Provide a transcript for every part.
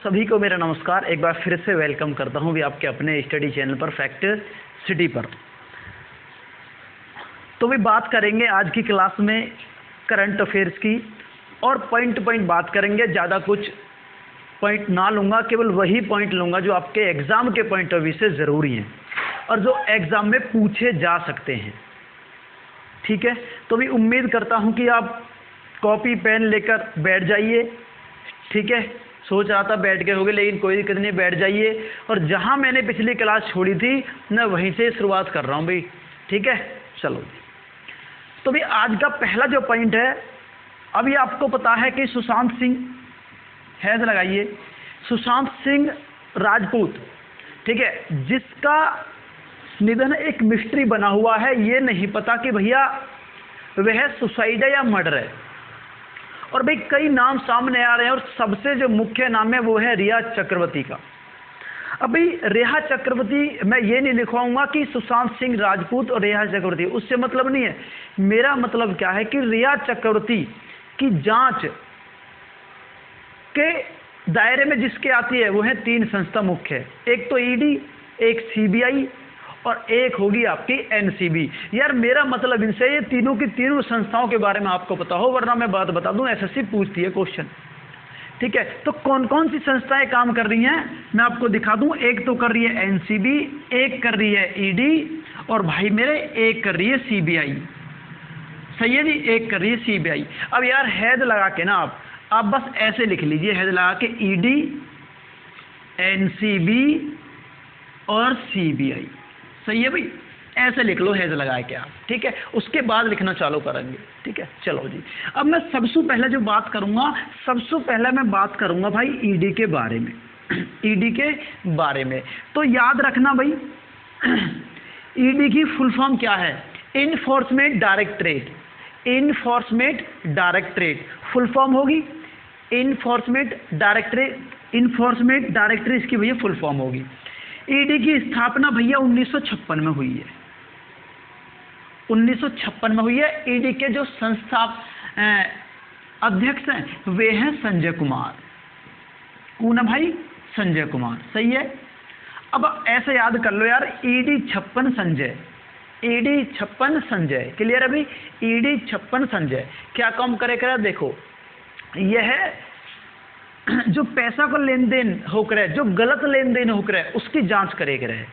सभी को मेरा नमस्कार। एक बार फिर से वेलकम करता हूं भी आपके अपने स्टडी चैनल पर फैक्ट सिटी पर। तो भी बात करेंगे आज की क्लास में करंट अफेयर्स की और पॉइंट टू पॉइंट बात करेंगे। ज़्यादा कुछ पॉइंट ना लूँगा, केवल वही पॉइंट लूँगा जो आपके एग्ज़ाम के पॉइंट ऑफ व्यू से ज़रूरी हैं और जो एग्ज़ाम में पूछे जा सकते हैं। ठीक है, तो भी उम्मीद करता हूं कि आप कॉपी पेन लेकर बैठ जाइए। ठीक है, सोच रहा था बैठ के होगे, लेकिन कोई दिक्कत नहीं, बैठ जाइए। और जहां मैंने पिछली क्लास छोड़ी थी मैं वहीं से शुरुआत कर रहा हूं भाई। ठीक है, चलो। तो भी आज का पहला जो पॉइंट है, अभी आपको पता है कि सुशांत सिंह, हैज लगाइए, सुशांत सिंह राजपूत, ठीक है, जिसका निधन एक मिस्ट्री बना हुआ है। ये नहीं पता कि भैया वह सुसाइड है या मर्डर है। और भाई कई नाम सामने आ रहे हैं और सबसे जो मुख्य नाम है वो है रिया चक्रवर्ती का। अभी रिया चक्रवर्ती, मैं ये नहीं लिखवाऊंगा कि सुशांत सिंह राजपूत और रिया चक्रवर्ती, उससे मतलब नहीं है। मेरा मतलब क्या है कि रिया चक्रवर्ती की जांच के दायरे में जिसके आती है वो है 3 संस्था मुख्य है। एक तो ईडी, एक सीबीआई और एक होगी आपकी एनसीबी। यार मेरा मतलब इनसे ये तीनों की तीनों संस्थाओं के बारे में आपको पता हो, वरना मैं बात बता दूं एसएससी पूछती है क्वेश्चन। ठीक है, तो कौन कौन सी संस्थाएं काम कर रही हैं मैं आपको दिखा दूं। एक तो कर रही है एनसीबी, एक कर रही है ईडी और भाई मेरे एक कर रही है सीबीआई। सही है जी, एक कर रही है सीबीआई। अब यार हैद लगा के ना आप बस ऐसे लिख लीजिए, हैद लगा के ईडी, एनसीबी और सीबीआई। सही है भाई, ऐसे लिख लो हैज लगा के आप। ठीक है, उसके बाद लिखना चालू करेंगे। ठीक है, चलो जी। अब मैं सबसे पहले जो बात करूंगा, सबसे पहले मैं बात करूंगा भाई ईडी के बारे में। ईडी के बारे में तो याद रखना भाई, ईडी की फुल फॉर्म क्या है? Enforcement directorate. Enforcement directorate full form होगी इन्फोर्समेंट डायरेक्टरेट। इन्फोर्समेंट डायरेक्टरेट इसकी भैया फुल फॉर्म होगी। ईडी की स्थापना भैया 1956 में हुई है। 1956 में हुई है। ईडी के जो संस्था अध्यक्ष हैं वे हैं संजय कुमार। कौन है भाई? संजय कुमार। सही है। अब ऐसे याद कर लो यार, ED 56 Sanjay, ED 56 Sanjay. Clear है भाई? ईडी 56 संजय क्या काम करेगा? देखो, यह जो पैसा का लेन देन होकर है, जो गलत लेन देन होकर है, उसकी जांच करेगा रहे।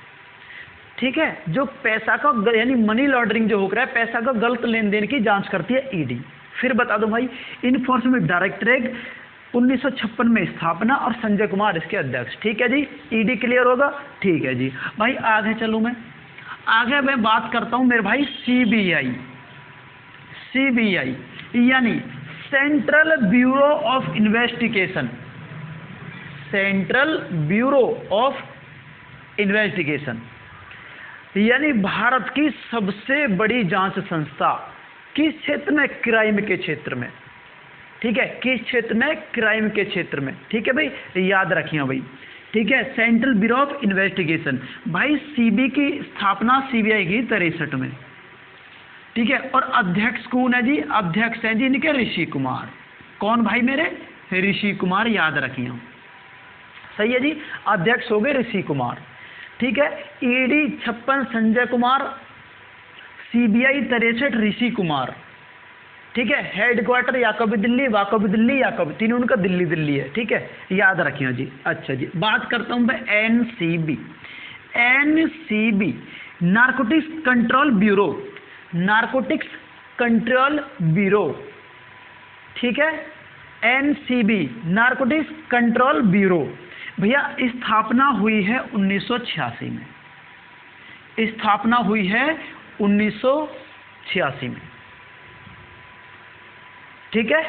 ठीक है, जो पैसा का यानी मनी लॉन्ड्रिंग जो होकर है, पैसा का गलत लेन देन की जांच करती है ईडी। फिर बता दो भाई, इन्फोर्समेंट डायरेक्टरेट 1956 में स्थापना और संजय कुमार इसके अध्यक्ष। ठीक है जी, ईडी क्लियर होगा? ठीक है जी भाई। आगे चलूं आगे मैं बात करता हूं मेरे भाई सीबीआई। सीबीआई यानी central bureau of investigation. Central bureau of investigation यानी भारत की सबसे बड़ी जांच संस्था। किस क्षेत्र में? क्राइम के क्षेत्र में। ठीक है, किस क्षेत्र में? क्राइम के क्षेत्र में। ठीक है भाई, याद रखिए भाई। ठीक है, सेंट्रल ब्यूरो ऑफ इन्वेस्टिगेशन। भाई सीबी की स्थापना सीबीआई की 63 में। ठीक है, और अध्यक्ष कौन है जी? अध्यक्ष हैं जी इनके ऋषि कुमार। कौन भाई मेरे? ऋषि कुमार, याद रखिए। सही है जी, अध्यक्ष हो गए ऋषि कुमार। ठीक है, ईडी 56 संजय कुमार, सीबीआई 63 ऋषि कुमार। ठीक है, हेडक्वार्टर या कभी दिल्ली, वाकबी दिल्ली, या कभी तीनों उनका दिल्ली दिल्ली है। ठीक है, याद रखिए जी। अच्छा जी, बात करता हूं मैं NCB. NCB narcotics control bureau. Narcotics control bureau. ठीक है, एनसीबी नारकोटिक्स कंट्रोल ब्यूरो भैया स्थापना हुई है 1986 में। स्थापना हुई है 1986 में। ठीक है,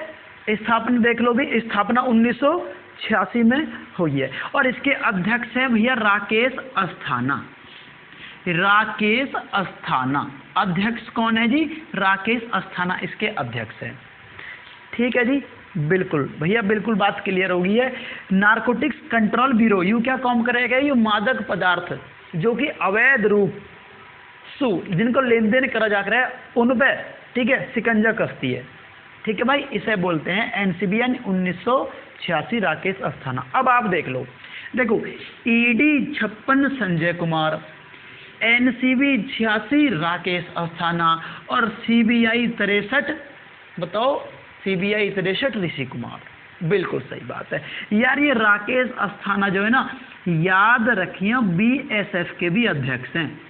स्थापना देख लो भी, स्थापना 1986 में हुई है। और इसके अध्यक्ष हैं भैया राकेश अस्थाना। राकेश अस्थाना अध्यक्ष कौन है जी? राकेश अस्थाना इसके अध्यक्ष हैं। ठीक है जी, बिल्कुल भैया, बिल्कुल बात क्लियर हो गई है। नारकोटिक्स कंट्रोल ब्यूरो यू क्या काम करेगा? ये मादक पदार्थ जो कि अवैध रूप जिनको लेन देन करा जा रहा है उन पर, ठीक है, शिकंजा कसती है। ठीक है भाई, इसे बोलते हैं एनसीबीएन 1986 राकेश अस्थाना। अब आप देख लो, देखो ईडी 56 संजय कुमार, एनसीबी 86 राकेश अस्थाना और सीबीआई 63, बताओ सीबीआई 63 ऋषि कुमार। बिल्कुल सही बात है यार, ये राकेश अस्थाना जो है ना, याद रखिए बीएसएफ के भी अध्यक्ष हैं,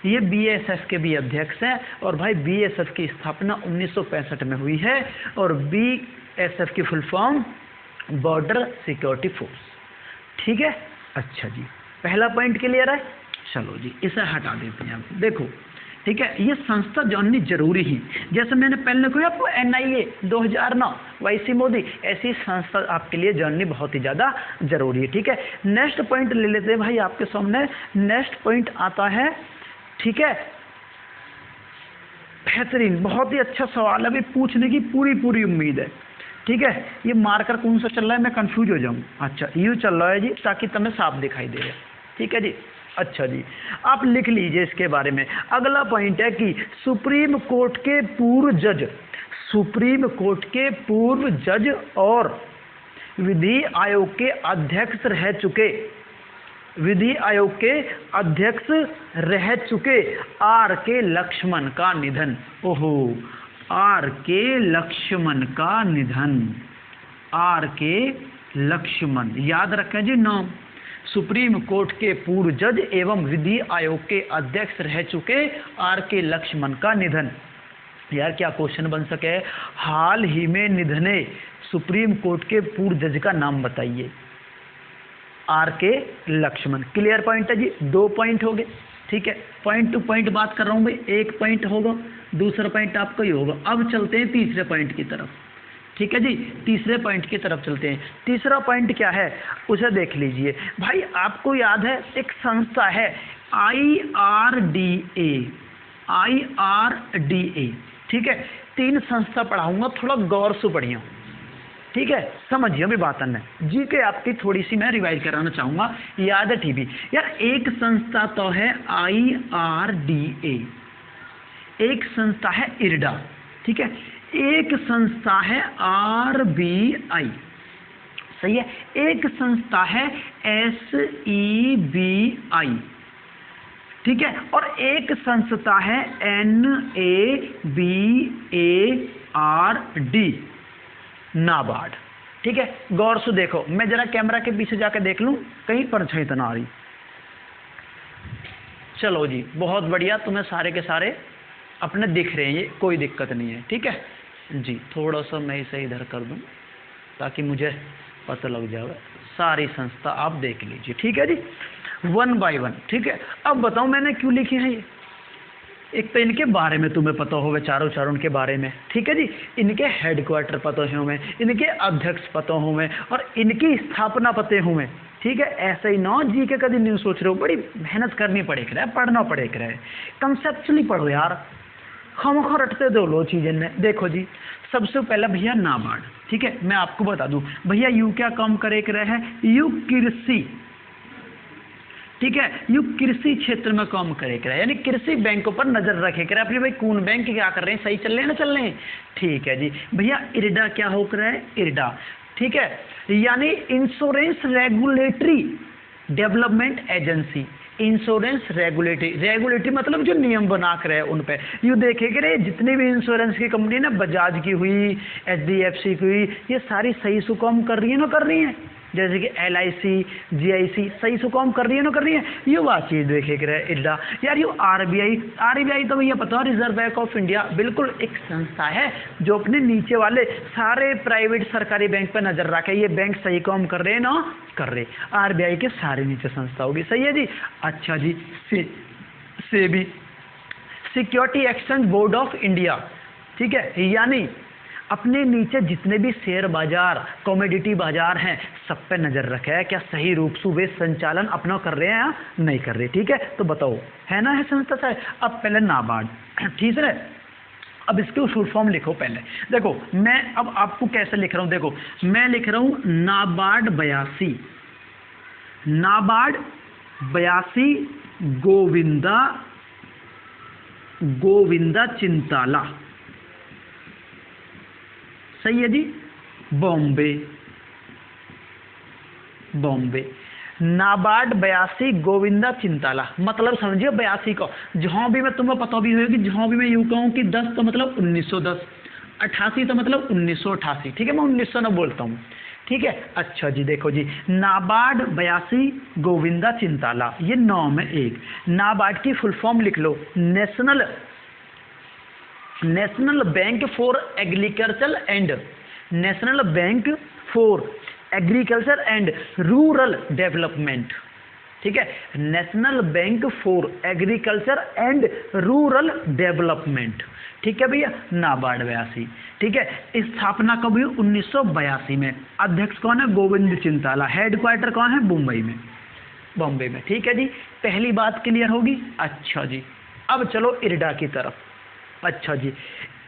ये बीएसएफ के भी अध्यक्ष हैं। और भाई बीएसएफ की स्थापना 1965 में हुई है और बीएसएफ की full form border security force. ठीक है, अच्छा जी, पहला पॉइंट क्लियर है। चलो जी, इसे हटा देते हैं। देखो ठीक है, ये संस्था जाननी जरूरी ही, जैसे मैंने पहले कहा आपको एनआईए 2009 वाईसी मोदी, ऐसी संस्था आपके लिए जाननी बहुत ही ज़्यादा जरूरी है। ठीक है, नेक्स्ट पॉइंट ले लेते हैं भाई आपके सामने। नेक्स्ट पॉइंट आता है, ठीक है, बेहतरीन, बहुत ही अच्छा सवाल है, अभी पूछने की पूरी उम्मीद है। ठीक है, ये मार्कर कौन सा चल रहा है, मैं कंफ्यूज हो जाऊँ। अच्छा यू चल रहा है जी, ताकि तुम्हें साफ दिखाई दे रहा। ठीक है जी, अच्छा जी, आप लिख लीजिए इसके बारे में। अगला पॉइंट है कि सुप्रीम कोर्ट के पूर्व जज, सुप्रीम कोर्ट के पूर्व जज और विधि आयोग के अध्यक्ष रह चुके, विधि आयोग के अध्यक्ष रह चुके आर के लक्ष्मण का निधन। ओहो, आर के लक्ष्मण का निधन, आर के लक्ष्मण, याद रखें जी नाम। सुप्रीम कोर्ट के पूर्व जज एवं विधि आयोग के अध्यक्ष रह चुके आर के लक्ष्मण का निधन। यार क्या क्वेश्चन बन सके, हाल ही में निधने सुप्रीम कोर्ट के पूर्व जज का नाम बताइए। आर के लक्ष्मण। क्लियर पॉइंट है जी, 2 पॉइंट हो गए। ठीक है, पॉइंट टू पॉइंट बात कर रहा हूँ भाई, 1 पॉइंट होगा, दूसरा पॉइंट आपका ही होगा। अब चलते हैं तीसरे पॉइंट की तरफ। ठीक है जी, तीसरे पॉइंट की तरफ चलते हैं। तीसरा पॉइंट क्या है उसे देख लीजिए भाई। आपको याद है एक संस्था है IRDA, IRDA। ठीक है, 3 संस्था पढ़ाऊंगा, थोड़ा गौर से पढ़िए। ठीक है, समझिए भी बात है जी के आपकी थोड़ी सी मैं रिवाइज कराना चाहूंगा, याद है ठीक भी यार। एक संस्था तो है IRDA, एक संस्था है IRDA, ठीक है, एक संस्था है RBI, सही है, एक संस्था है SEBI, ठीक है, और एक संस्था है NABARD, नाबार्ड। ठीक है, गौर से देखो, मैं जरा कैमरा के पीछे जाकर देख लूं कहीं परछाई तो ना आ रही। चलो जी, बहुत बढ़िया, तुम्हें सारे के सारे अपने दिख रहे हैं, ये कोई दिक्कत नहीं है। ठीक है जी, थोड़ा सा मैं इसे इधर कर दूं ताकि मुझे पता लग जाए। सारी संस्था आप देख लीजिए। ठीक है जी, 1 बाय 1। ठीक है, अब बताओ मैंने क्यों लिखे हैं ये। एक तो इनके बारे में तुम्हें पता होगा, चारों के बारे में। ठीक है जी, इनके हेडक्वार्टर पता हो में, इनके अध्यक्ष पता हो में, और इनकी स्थापना पते हो में। ठीक है, ऐसे ही ना जी के कभी नहीं सोच रहे हो, बड़ी मेहनत करनी पड़ेगा, पढ़ना पड़ेगा, कंसेप्चुअली पढ़ो यार, हम रटते दो लो चीजें में। देखो जी, सबसे पहला भैया नाबार्ड। ठीक है, मैं आपको बता दूं भैया, यू क्या काम करे कर रहा है, यू कृषि, ठीक है, यू कृषि क्षेत्र में काम करे कर, यानी कृषि बैंकों पर नजर रखे कर अपने भाई कौन बैंक क्या कर रहे हैं, सही चल रहे हैं ना चल रहे हैं। ठीक है जी भैया, IRDA क्या हो कर रहा है, IRDA, ठीक है, यानी insurance regulatory development agency, insurance regulatory मतलब जो नियम बना कर है उन पे यू देखेंगे जितनी भी इंश्योरेंस की कंपनी ना, बजाज की हुई, HDFC की हुई, ये सारी सही से काम कर रही है ना कर रही है, जैसे कि LIC, GIC सही से काम कर रही है ना कर रही है, ये बात चीज देखे कर IRDA। यार ये RBI तो भैया पता है, रिजर्व बैंक ऑफ इंडिया, बिल्कुल एक संस्था है जो अपने नीचे वाले सारे प्राइवेट सरकारी बैंक पर नजर रखे, ये बैंक सही काम कर रहे हैं ना कर रहे, RBI के सारे नीचे संस्था होगी। सही है जी, अच्छा जी, SEBI, security exchange board of India, ठीक है, यानी अपने नीचे जितने भी शेयर बाजार, कमोडिटी बाजार हैं, सब पे नजर रखे है, क्या सही रूप से वे संचालन अपना कर रहे हैं या नहीं कर रहे। ठीक है, तो बताओ है ना, है संस्था से। अब पहले नाबार्ड, ठीक है, अब इसके फुल फॉर्म लिखो पहले। देखो मैं अब आपको कैसे लिख रहा हूं, देखो मैं लिख रहा हूं नाबार्ड 82, नाबार्ड 82 गोविंदा चिंताला, सही है जी, बॉम्बे, बॉम्बे। नाबार्ड 82 गोविंदा चिंताला, मतलब समझिए 82 को, जहाँ भी मैं तुम्हें पता भी होगी, जहाँ भी मैं यूँ कहूँ कि 10 तो मतलब 1910, 88 तो मतलब 1988, ठीक है, मैं 1900 ना बोलता हूँ, ठीक है। अच्छा जी, देखो जी, नाबार्ड 82 गोविंदा चिंताला, ये नाम है एक। नाबार्ड की फुल फॉर्म लिख लो, national bank for agriculture and, national bank for agriculture and rural development, ठीक है, national bank for agriculture and rural development, ठीक है भैया, नाबार्ड 82, ठीक है। स्थापना कब हुई? 1982 में। अध्यक्ष कौन है? गोविंद चिंताला। हेडक्वार्टर कौन है? मुंबई में, बॉम्बे में, ठीक है जी। पहली बात क्लियर होगी। अच्छा जी, अब चलो इरडा की तरफ। अच्छा जी,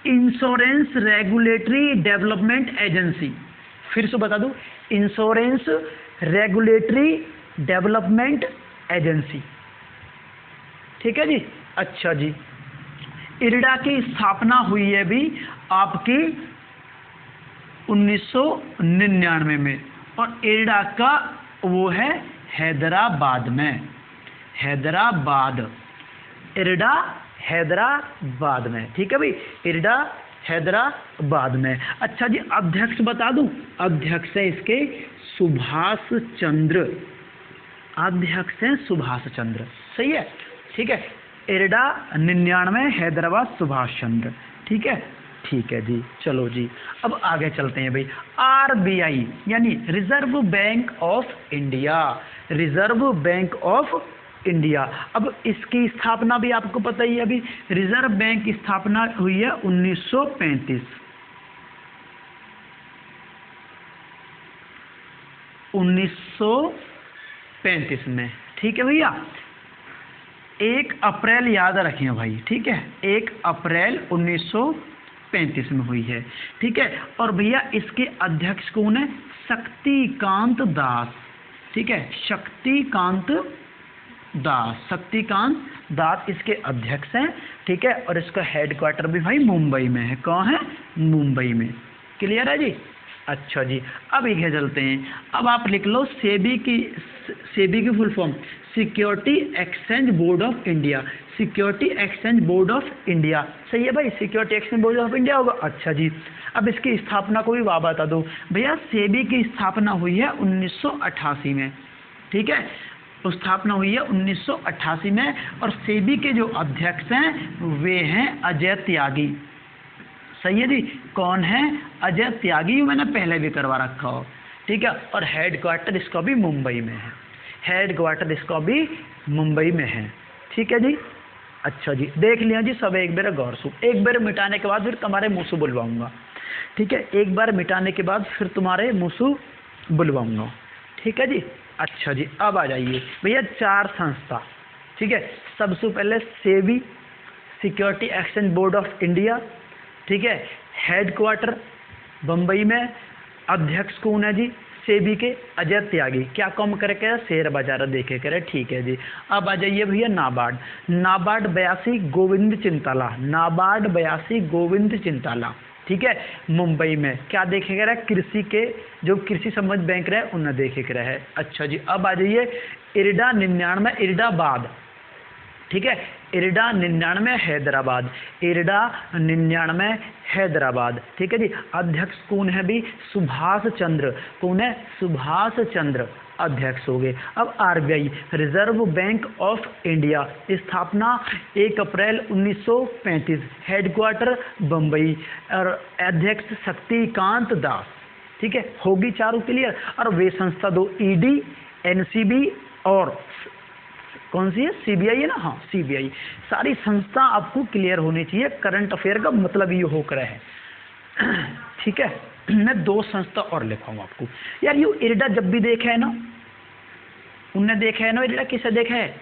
इंश्योरेंस रेगुलेटरी डेवलपमेंट एजेंसी, फिर से बता दूं, इंश्योरेंस रेगुलेटरी डेवलपमेंट एजेंसी, ठीक है जी। अच्छा जी, इरडा की स्थापना हुई है भी आपकी 1999 में, और इरडा का वो है हैदराबाद में, हैदराबाद, इरडा हैदराबाद में, ठीक है भाई, इरडा हैदराबाद में। अच्छा जी, अध्यक्ष बता दूं, अध्यक्ष है इसके सुभाष चंद्र, अध्यक्ष है सुभाष चंद्र, सही है, ठीक है। इरडा 99, हैदराबाद सुभाष चंद्र, ठीक है, ठीक है जी। चलो जी, अब आगे चलते हैं भाई। आरबीआई यानी reserve bank of India, reserve bank of India. अब इसकी स्थापना भी आपको पता ही है, अभी रिजर्व बैंक की स्थापना हुई है 1935, 1935 में, ठीक है भैया। 1 अप्रैल याद रखिए भाई, ठीक है, 1 अप्रैल 1935 में हुई है, ठीक है। और भैया इसके अध्यक्ष कौन है? शक्तिकांत दास, ठीक है, शक्तिकांत दास इसके अध्यक्ष हैं, ठीक है। और इसका हेडक्वार्टर भी भाई मुंबई में है। कहाँ है? मुंबई में। क्लियर है जी? अच्छा जी, अब इधर चलते हैं। अब आप लिख लो सेबी की full form, security exchange board of India, security exchange board of India, सही है भाई, security exchange board of India होगा। अच्छा जी, अब इसकी स्थापना को भी बता दो भैया। सेबी की स्थापना हुई है 1988 में, ठीक है, स्थापना हुई है 1988 में। और सेबी के जो अध्यक्ष हैं वे हैं अजय त्यागी, सही है जी। कौन है? अजय त्यागी, मैंने पहले भी करवा रखा हो, ठीक है। और हेडक्वार्टर इसका भी मुंबई में है, हेडक्वार्टर इसका भी मुंबई में है, ठीक है जी। अच्छा जी, देख लिया जी सब, एक बार गौर से, एक बार मिटाने के बाद फिर तुम्हारे मुँह से बुलवाऊंगा, ठीक है, एक बार मिटाने के बाद फिर तुम्हारे मुँह से बुलवाऊंगा, ठीक है जी। अच्छा जी, अब आ जाइए भैया 4 संस्था, ठीक है। सबसे पहले SEBI, security exchange board of India, ठीक है, हेडक्वार्टर बम्बई में। अध्यक्ष कौन है जी? सेबी के अजय त्यागी। क्या काम करके? शेयर बाजार देखे करे, ठीक है जी। अब आ जाइए भैया नाबार्ड, नाबार्ड 82 गोविंद चिंताला, नाबार्ड 82 गोविंद चिंताला, ठीक है, मुंबई में। क्या देखे रहे? कृषि के जो कृषि संबंध बैंक रहे उन्हें देखे रहे है। अच्छा जी, अब आ जाइए इरडा 99 इरडाबाद, ठीक है, इरडा 99 हैदराबाद, इरडा 99 हैदराबाद, ठीक है जी। अध्यक्ष कौन है भी? सुभाष चंद्र। कौन है? सुभाष चंद्र अध्यक्ष हो गए। अब RBI, reserve bank of India, स्थापना 1 अप्रैल 1935, हेडक्वार्टर बम्बई, और अध्यक्ष शक्तिकांत दास, ठीक है, होगी चारों क्लियर। और वे संस्था दो, ईडी, एनसीबी और कौन सी है? सीबीआई है ना, हाँ सीबीआई। सारी संस्था आपको क्लियर होनी चाहिए, करंट अफेयर का मतलब ये होकर है, ठीक है। मैं 2 संस्था और लिखाऊँ आपको यार। ये इरडा जब भी देखा है ना, उनने देखा है ना इरडा, किसे देखा है?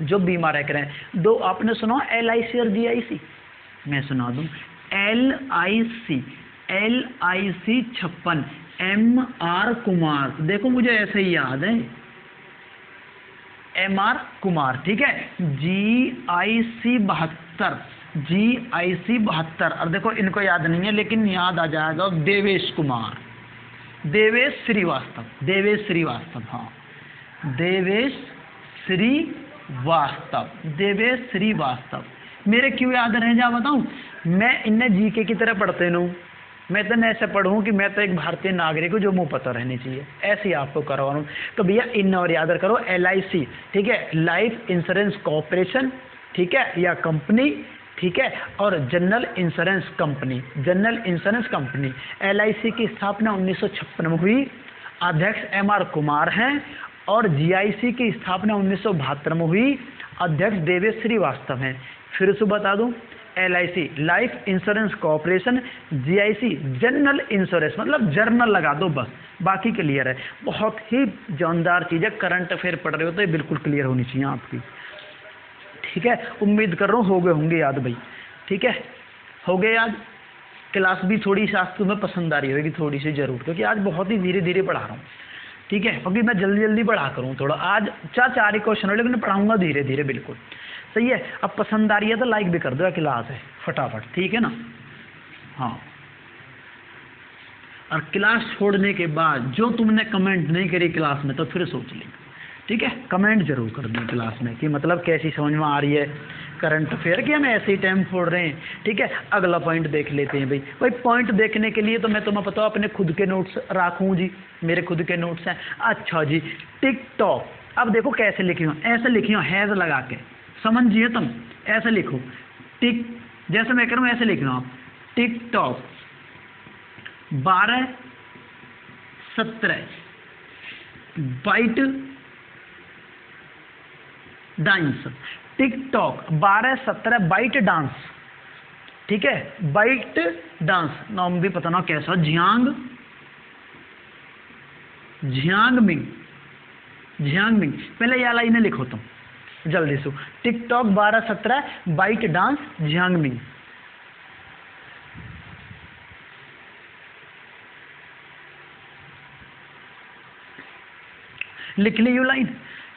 जो बीमार है, 2 आपने सुना LIC और GIC, मैं सुना दूं। LIC 56 MR कुमार, देखो मुझे ऐसे ही याद है, MR कुमार, ठीक है। GIC 72 GIC 72। और देखो इनको याद नहीं है लेकिन याद आ जाएगा, देवेश कुमार, देवेश श्रीवास्तव, देवेश श्रीवास्तव, हाँ देवेश श्रीवास्तव, देवेश श्रीवास्तव। मेरे क्यों याद रह जा बताऊं, मैं इन्हें जीके की तरह पढ़ते न, मैं तो ऐसे पढ़ूँ कि मैं तो एक भारतीय नागरिक हूँ जो मुंह पता रहनी चाहिए, ऐसे ही आपको करवा रहा हूँ। तो भैया इन और याद करो, LIC, ठीक है, लाइफ इंश्योरेंस कॉर्पोरेशन, ठीक है, या कंपनी, ठीक है, और general insurance company, general insurance company. LIC की स्थापना 1956 में हुई, अध्यक्ष MR कुमार हैं, और GIC की स्थापना 1972 में हुई, अध्यक्ष देवेश श्रीवास्तव हैं। फिर से बता दूं, LIC life insurance corporation, GIC general insurance, मतलब जर्नल लगा दो बस, बाकी क्लियर है। बहुत ही जानदार चीज़ है, करंट अफेयर पढ़ रहे हो तो ये बिल्कुल क्लियर होनी चाहिए आपकी, ठीक है। उम्मीद कर रहा हूँ हो गए होंगे याद भाई, ठीक है, हो गए याद। क्लास भी थोड़ी सी आज तुम्हें पसंद आ रही होगी थोड़ी सी जरूर, क्योंकि आज बहुत ही धीरे धीरे पढ़ा रहा हूँ, ठीक है, क्योंकि मैं जल्दी जल्दी पढ़ा करूँ थोड़ा, आज 4 ही क्वेश्चन है लेकिन पढ़ाऊँगा धीरे धीरे, बिल्कुल सही है। अब पसंद आ रही है तो लाइक भी कर दो, क्लास है फटाफट, ठीक है ना, हाँ। और क्लास छोड़ने के बाद जो तुमने कमेंट नहीं करी क्लास में तो फिर सोच लेंगे, ठीक है, कमेंट जरूर कर दें क्लास में कि मतलब कैसी समझ में आ रही है करंट अफेयर, कि हम ऐसे ही टाइम फोड़ रहे हैं, ठीक है। अगला पॉइंट देख लेते हैं भाई पॉइंट देखने के लिए तो मैं तुम्हें पता अपने खुद के नोट्स रखूँ जी, मेरे खुद के नोट्स हैं। अच्छा जी, टिकटॉक, अब देखो कैसे लिखी हो, ऐसे लिखी हो हैज लगा के, समझिए तुम, ऐसे लिखो टिक, जैसे मैं कह रहा हूँ ऐसे लिख रहा हूँ आप, TikTok 12-17 ByteDance, TikTok 12-17 ByteDance, ठीक है, बाइट डांस, नाम भी पता ना कैसा, झियांग मिंग, पहले यह लाइनें लिखो तुम जल्दी से, टिकटॉक 12-17 बाइट डांस झियांग मिंग। लिख ली यू लाइन,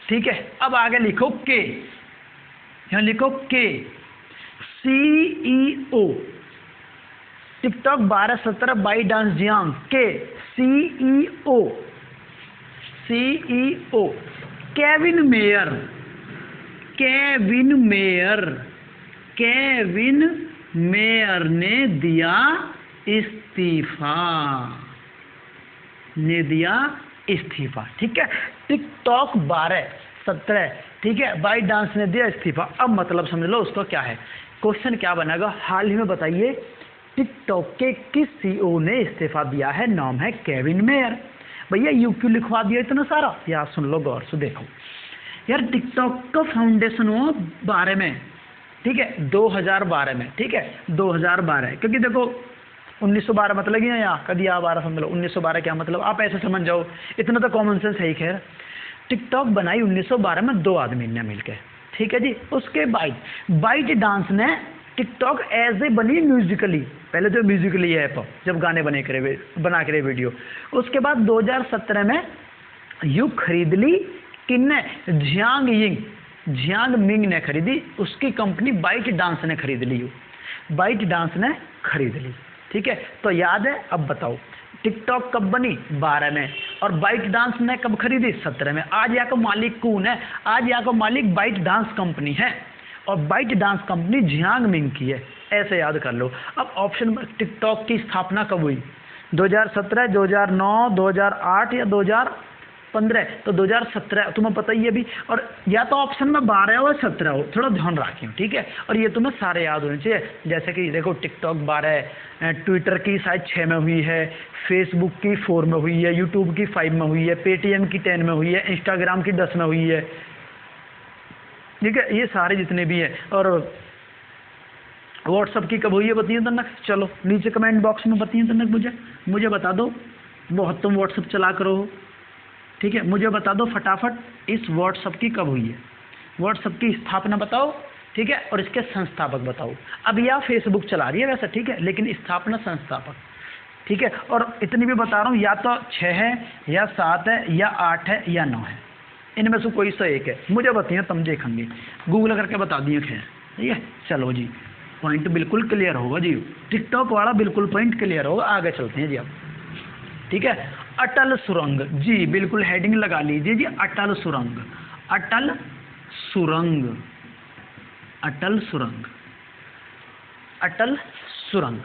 ठीक है। अब आगे लिखो के, यहां लिखो के, CEO, टिकटॉक 12-17 बाइट डांस झियांग के, CEO केविन मेयर ने दिया इस्तीफा, ठीक है। टिकटॉक 12-17, ठीक है, बाइट डांस ने दिया इस्तीफा। अब मतलब समझ लो उसका क्या है, क्वेश्चन क्या बनेगा, हाल ही में बताइए टिकटॉक के किस CEO ने इस्तीफा दिया है, नाम है केविन मेयर। भैया यू क्यों लिखवा दिया इतना सारा, यार सुन लो गौर से, देखो यार टिकटॉक का फाउंडेशन हुआ 12 में, ठीक है, 2012 में, ठीक है, 2012, क्योंकि देखो 1912 मतलब ही है, या कभी आप 12 समझ लो, 1912 क्या मतलब, आप ऐसे समझ जाओ, इतना तो कॉमन सेंस है ही। खैर टिकटॉक बनाई 1912 में 2 आदमी ने मिलकर, ठीक है जी। उसके बाइट डांस ने टिकटॉक एज ए बनी म्यूजिकली, पहले तो म्यूजिकली ऐप जब गाने बना करे वीडियो, उसके बाद 2017 में यू खरीद ली, किन्ने, झियांग मिंग ने खरीदी, उसकी कंपनी बाइट डांस ने खरीद ली, बाइट डांस ने खरीद ली, ठीक है। तो याद है, अब बताओ टिकटॉक कब बनी, 12 में, और बाइट डांस ने कब खरीदी, 17 में। आज यहाँ का मालिक कौन है, आज यहाँ का मालिक बाइट डांस कंपनी है, और बाइट डांस कंपनी झियांग मिंग की है, ऐसे याद कर लो। अब ऑप्शन, टिकटॉक की स्थापना कब हुई, 2017, 2009, 2008 या 2015, तो 2017 तुम्हें पता ही है भी, और या तो ऑप्शन में 12 हो 17 हो, थोड़ा ध्यान रखियो, ठीक है। और ये तुम्हें सारे याद होने चाहिए, जैसे कि देखो टिकटॉक 12, ट्विटर की शायद 6 में हुई है, फेसबुक की 4 में हुई है, यूट्यूब की 5 में हुई है, पेटीएम की 10 में हुई है, इंस्टाग्राम की 10 में हुई है, ठीक है, ये सारे जितने भी हैं। और व्हाट्सअप की कब हुई है बताइए तनक, चलो नीचे कमेंट बॉक्स में बताइए तनक, मुझे बता दो, बहुत तुम व्हाट्सअप चला करो, ठीक है, मुझे बता दो फटाफट इस व्हाट्सअप की कब हुई है, व्हाट्सअप की स्थापना बताओ, ठीक है, और इसके संस्थापक बताओ। अब यह फेसबुक चला रही है वैसे, ठीक है, लेकिन स्थापना संस्थापक, ठीक है। और इतनी भी बता रहा हूँ, या तो 6 है या 7 है या 8 है या 9 है, इनमें से कोई सा एक है, मुझे बताइए, तुम देखेंगे गूगल करके बता दिए, खैर ठीक है। चलो जी, पॉइंट बिल्कुल क्लियर होगा जी, टिकटॉक वाला बिल्कुल पॉइंट क्लियर होगा। आगे चलते हैं जी अब, ठीक है। अटल सुरंग, जी बिल्कुल हेडिंग लगा लीजिए जी, अटल सुरंग, अटल सुरंग, अटल सुरंग, अटल सुरंग,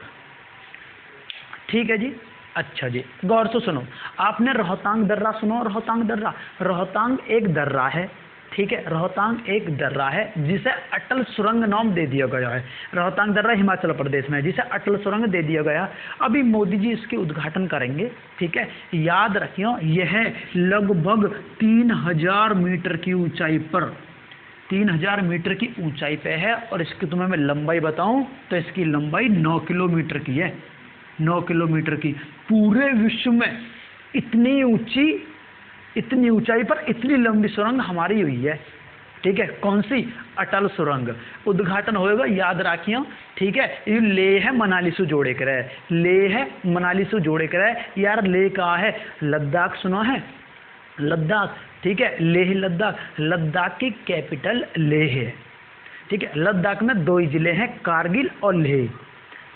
ठीक है जी। अच्छा जी, गौर से सुनो, आपने रोहतांग दर्रा सुनो, रोहतांग दर्रा, रोहतांग एक दर्रा है, ठीक है, रोहतांग एक दर्रा है जिसे अटल सुरंग नाम दे दिया गया है। रोहतांग दर्रा हिमाचल प्रदेश में है जिसे अटल सुरंग दे दिया गया। अभी मोदी जी इसके उद्घाटन करेंगे, ठीक है। याद रखियो, यह लगभग 3000 मीटर की ऊंचाई पर, 3000 मीटर की ऊंचाई पे है। और इसकी तुम्हें मैं लंबाई बताऊं तो इसकी लंबाई 9 किलोमीटर की है, 9 किलोमीटर की। पूरे विश्व में इतनी ऊंची, इतनी ऊंचाई पर इतनी लंबी सुरंग हमारी हुई है, ठीक है। कौन सी? अटल सुरंग। उद्घाटन होएगा, याद रखियो, ठीक है। ये लेह है मनाली से जोड़े कर है, लेह है मनाली से जोड़े कर है यार। लेह कहाँ है? लद्दाख सुना है? लद्दाख, ठीक है, लेह लद्दाख। लद्दाख की कैपिटल लेह है, ठीक है। लद्दाख में 2 ही जिले हैं, कारगिल और लेह,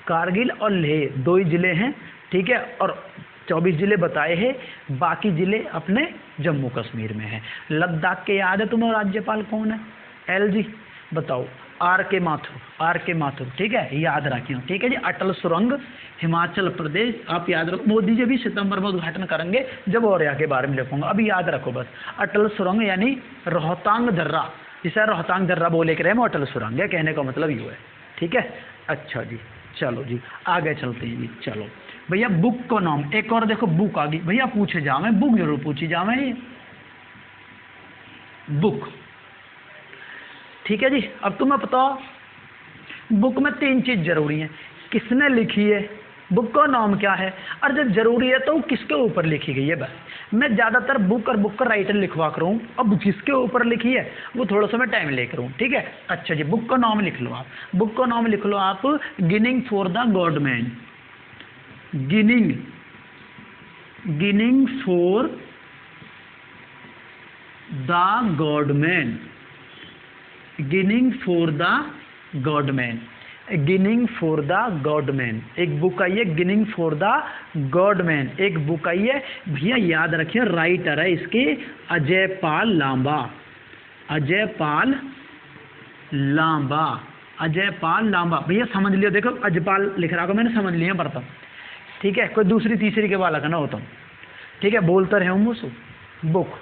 कारगिल और लेह 2 ही जिले हैं, ठीक है। और 24 जिले बताए हैं, बाकी जिले अपने जम्मू कश्मीर में हैं। लद्दाख के याद है तुम्हें राज्यपाल कौन है? LG, बताओ। RK माथुर, RK माथुर, ठीक है, याद रखियो, ठीक है जी। अटल सुरंग हिमाचल प्रदेश, आप याद रखो। मोदी जी भी सितंबर में उद्घाटन करेंगे, जब और के बारे में लिखूंगा, अभी याद रखो बस। अटल सुरंग यानी रोहतांग दर्रा, जिसे रोहतांग दर्रा बोले कर रहे हैं, अटल सुरंग है, कहने का मतलब ये है, ठीक है। अच्छा जी, चलो जी आगे चलते हैं जी। चलो भैया, बुक का नाम, एक और देखो बुक आ गई भैया, पूछे जावे, बुक जरूर पूछी जावे ये बुक, ठीक है जी। अब तुम्हें बताओ, बुक में 3 चीज जरूरी है। किसने लिखी है, बुक का नाम क्या है, और जब जरूरी है तो वो किसके ऊपर लिखी गई है। बस मैं ज्यादातर बुक और बुक का राइटर लिखवा कर हूँ, अब जिसके ऊपर लिखी है वो थोड़ा सा मैं टाइम लेकर हूँ, ठीक है। अच्छा जी, बुक का नाम लिख लो आप, बुक का नाम लिख लो आप, ginning for the godman, ginning, ginning for the godman, ginning for the godman, ginning for the godman. एक बुक आई है गिनिंग फॉर द गॉडमैन, एक बुक आई है भैया, याद रखिए। राइटर है इसके अजय पाल लांबा, अजय पाल लांबा, अजय पाल लांबा। भैया समझ लियो, देखो अजपाल लिख रहा हो, मैंने समझ लिया बर्तन, ठीक है। कोई दूसरी तीसरी के वाला का ना होता, ठीक है, बोलता रहे मुझसे बुक,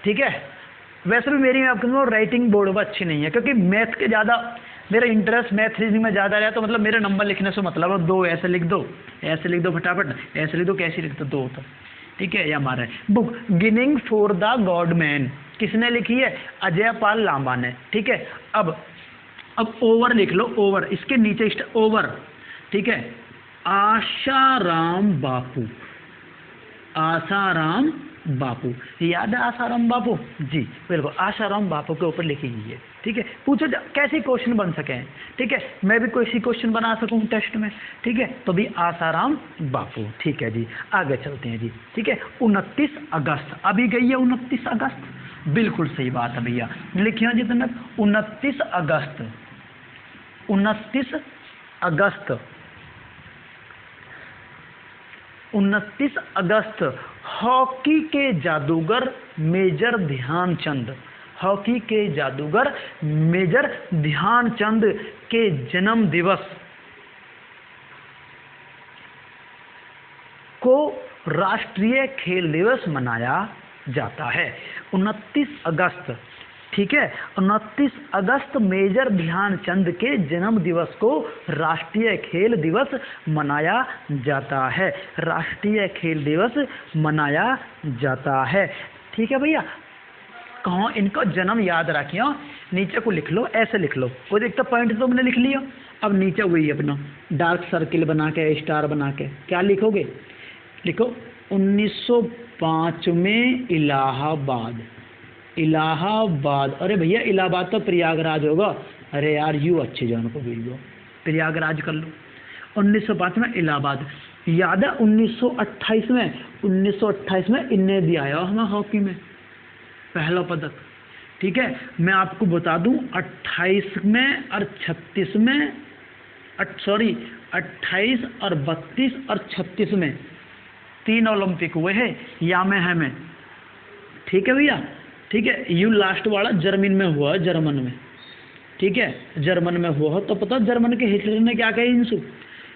ठीक है। वैसे भी मेरी आपको राइटिंग बोर्ड अच्छी नहीं है, क्योंकि मैथ के ज़्यादा मेरा इंटरेस्ट, मैथ रीजनिंग में ज़्यादा रहा, तो मतलब मेरे नंबर लिखने से मतलब है 2 ऐसे लिख दो, ऐसे लिख दो फटाफट, ऐसे लिख दो, कैसे लिख दो 2 होता, ठीक है। ये हमारा है book ginning for the godman, किसने लिखी है? अजय पाल लांबा ने, ठीक है। अब ओवर लिख लो, ओवर, इसके नीचे ओवर, ठीक है। आशाराम बापू, आसाराम बापू, याद है आसाराम बापू जी, बिल्कुल आसाराम बापू के ऊपर लिखी गई है, ठीक है। पूछो कैसे क्वेश्चन बन सके, ठीक है, मैं भी कोई सी क्वेश्चन बना सकूं टेस्ट में, ठीक है, तो भी आसाराम बापू, ठीक है जी। आगे चलते हैं जी, ठीक है। 29 अगस्त अभी गई है, 29 अगस्त, बिल्कुल सही बात है भैया, लिखिए जितना 29 अगस्त, 29 अगस्त, 29 अगस्त हॉकी के जादूगर मेजर ध्यानचंद, हॉकी के जादूगर मेजर ध्यानचंद के जन्म दिवस को राष्ट्रीय खेल दिवस मनाया जाता है। 29 अगस्त, ठीक है, 29 अगस्त मेजर ध्यानचंद के जन्म दिवस को राष्ट्रीय खेल दिवस मनाया जाता है, राष्ट्रीय खेल दिवस मनाया जाता है, ठीक है भैया। कहो इनको जन्म याद रखियो, नीचे को लिख लो, ऐसे लिख लो, वो देखता पॉइंट तो मैंने लिख लिया, अब नीचे वही अपना डार्क सर्किल बना के, स्टार बना के क्या लिखोगे, लिखो 1905 में इलाहाबाद, इलाहाबाद, अरे भैया इलाहाबाद तो प्रयागराज होगा, अरे यार यू अच्छे जान को भेज दो, प्रयागराज कर लो। 1905 में इलाहाबाद, याद है 1928 में, 1928 में इन्हें दिया है हमें हॉकी में पहला पदक, ठीक है। मैं आपको बता दूं 28 में और 36 में 28 और 32 और 36 में 3 ओलंपिक हुए हैं या में है में। ठीक है भैया, ठीक है। यू लास्ट वाला जर्मन में हुआ है, जर्मन में, ठीक है, जर्मन में हुआ हो। तो पता जर्मन के हिटलर ने क्या कहा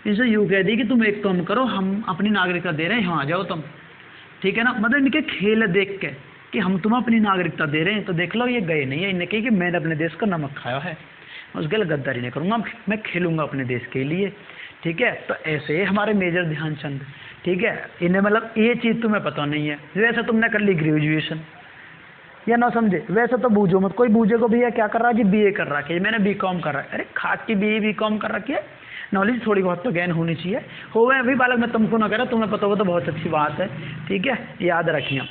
इनसे यूँ कह दी कि तुम एक काम करो, हम अपनी नागरिकता दे रहे हैं, यहाँ आ जाओ तुम, ठीक है ना। मतलब इनके खेल देख के कि हम तुम्हें अपनी नागरिकता दे रहे हैं, तो देख लो ये गए नहीं है। इन्हें कही कि मैंने अपने देश का नमक खाया है, उसके लिए गद्दारी नहीं करूँगा, मैं खेलूंगा अपने देश के लिए, ठीक है। तो ऐसे ही हमारे मेजर ध्यानचंद, ठीक है। इन्हें मतलब ये चीज़ तुम्हें पता नहीं है। वैसे तुमने कर ली ग्रेजुएशन या ना समझे, वैसे तो बूझो मत। कोई बूझे को भैया क्या कर रहा है जी, बीए कर रहा है, मैंने बीकॉम कर रहा है। अरे खाक की बीकॉम कर रखी है, नॉलेज थोड़ी बहुत तो ज्ञान होनी चाहिए। हो गए अभी बालक, मैं तुमको ना कह रहा, तुम्हें पता हो तो बहुत अच्छी बात है, ठीक है, याद रखिए,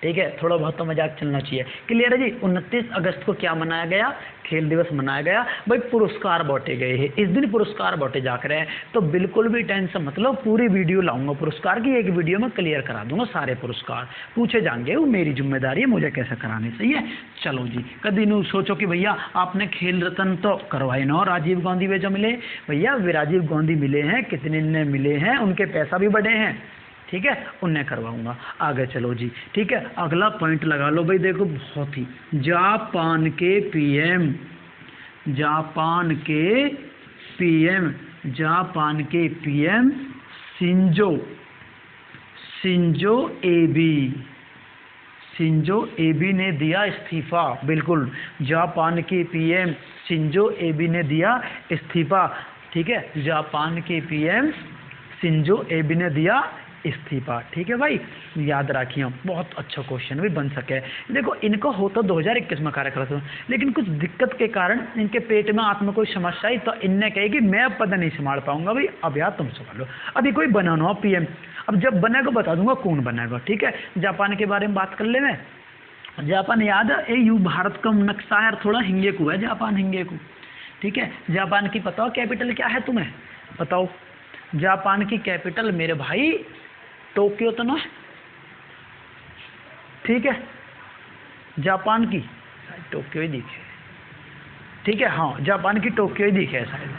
ठीक है। थोड़ा बहुत तो मजाक चलना चाहिए। क्लियर है जी। 29 अगस्त को क्या मनाया गया, खेल दिवस मनाया गया भाई। पुरस्कार बांटे गए हैं इस दिन, पुरस्कार बांटे जाकर रहे हैं। तो बिल्कुल भी टेंशन मतलब, पूरी वीडियो लाऊंगा पुरस्कार की, एक वीडियो में क्लियर करा दूंगा सारे पुरस्कार पूछे जाएंगे, वो मेरी जिम्मेदारी है, मुझे कैसे कराने, सही है। चलो जी, कभी नहीं सोचो कि भैया आपने खेल रत्न तो करवाए ना, राजीव गांधी वे जो मिले भैया, राजीव गांधी मिले हैं, कितने ने मिले हैं, उनके पैसा भी बढ़े हैं, ठीक है, उन्हें करवाऊंगा। आगे चलो जी, ठीक है। अगला पॉइंट लगा लो भाई, देखो बहुत ही, जापान के पीएम, जापान के पीएम शिंजो एबी ने दिया इस्तीफा। बिल्कुल, जापान के पीएम शिंजो एबी ने दिया इस्तीफा, ठीक है। जापान के पीएम शिंजो एबी ने दिया इस्तीफा, ठीक है भाई, याद रखिए। बहुत अच्छा क्वेश्चन भी बन सके। देखो इनको हो तो 2021 में कार्यक्रम, लेकिन कुछ दिक्कत के कारण इनके पेट में आत्म कोई समस्या आई, तो इनने कहे कि मैं अब पद नहीं संभाल पाऊंगा भाई, अब यार तुम संभालो। अभी कोई बना ना पीएम, अब जब बनेगा बता दूंगा कौन बनेगा, ठीक है। जापान के बारे में बात कर ले। मैं जापान याद है, यू भारत का नक्शा यार थोड़ा हिंगे को है, जापान हिंगे को, ठीक है। जापान की बताओ कैपिटल क्या है, तुम्हें बताओ। जापान की कैपिटल मेरे भाई टोक्यो तो ना, ठीक है। जापान की टोक्यो ही दिखे, ठीक है, हाँ जापान की टोक्यो ही दिखे है शायद,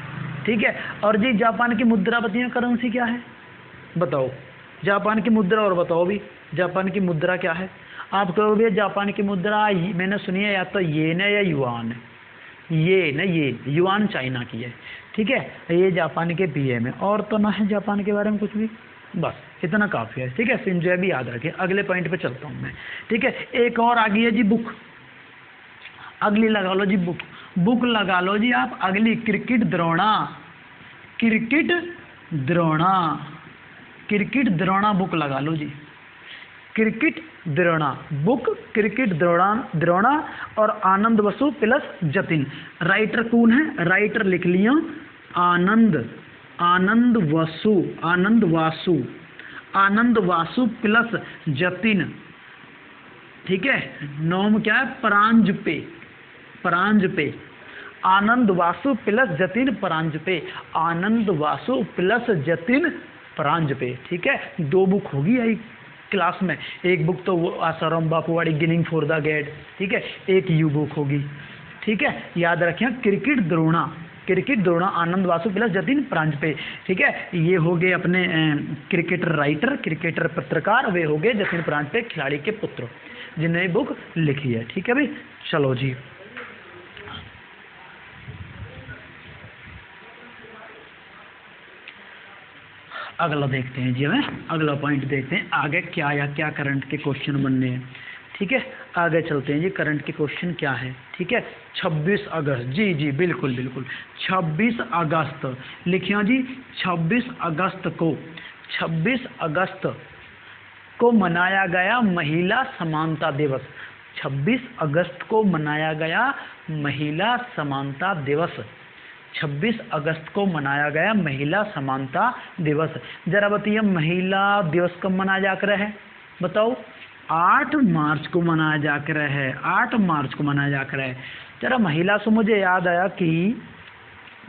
ठीक है। और जी जापान की मुद्रा बताइए, करेंसी क्या है बताओ, जापान की मुद्रा, और बताओ भी जापान की मुद्रा क्या है। आप कहोगे जापान की मुद्रा मैंने सुनी है या तो येन है या युआन है, ये ना ये युआन चाइना की है, ठीक है। ये जापान के पीएम है, और तो ना है जापान के बारे में कुछ भी, बस इतना काफ़ी है, ठीक है। शिंजो भी याद रखें। अगले पॉइंट पे चलता हूँ मैं, ठीक है। एक और आ गई है जी बुक, अगली लगा लो जी बुक लगा लो जी आप अगली, क्रिकेट द्रोणा बुक लगा लो जी, क्रिकेट द्रोणा और आनंद वसु प्लस जतिन। राइटर कौन है, राइटर लिख लिया आनंद वासु प्लस जतिन, ठीक है। नोम क्या है, परांजपे, आनंद वासु प्लस जतिन परांजपे, आनंद वासु प्लस जतिन परांजपे, ठीक है। 2 बुक होगी आई क्लास में, एक बुक तो वो आसाराम बापूवाड़ी गिनिंग फॉर द गैड, ठीक है, एक यू बुक होगी, ठीक है। याद रखिए क्रिकेट द्रोणा आनंद वासु प्लस जतिन परांजपे, ठीक है। ये हो गए अपने क्रिकेटर राइटर, क्रिकेटर पत्रकार, वे हो गए जतिन परांजपे खिलाड़ी के पुत्र जिन्होंने बुक लिखी है, ठीक है भाई। चलो जी, अगला देखते हैं जी, हमें अगला पॉइंट देखते हैं आगे क्या या क्या करंट के क्वेश्चन बनने हैं, ठीक है। आगे चलते हैं जी, करंट के क्वेश्चन क्या है, ठीक है। 26 अगस्त, जी बिल्कुल 26 अगस्त लिखिए जी। 26 अगस्त को मनाया गया महिला समानता दिवस। 26 अगस्त को मनाया गया महिला समानता दिवस। 26 अगस्त को मनाया गया महिला समानता दिवस। जरा बताइए महिला दिवस कब मनाया जाकर है, बताओ। 8 मार्च को मनाया जाकर है, 8 मार्च को मनाया जाकर है। जरा महिला से मुझे याद आया कि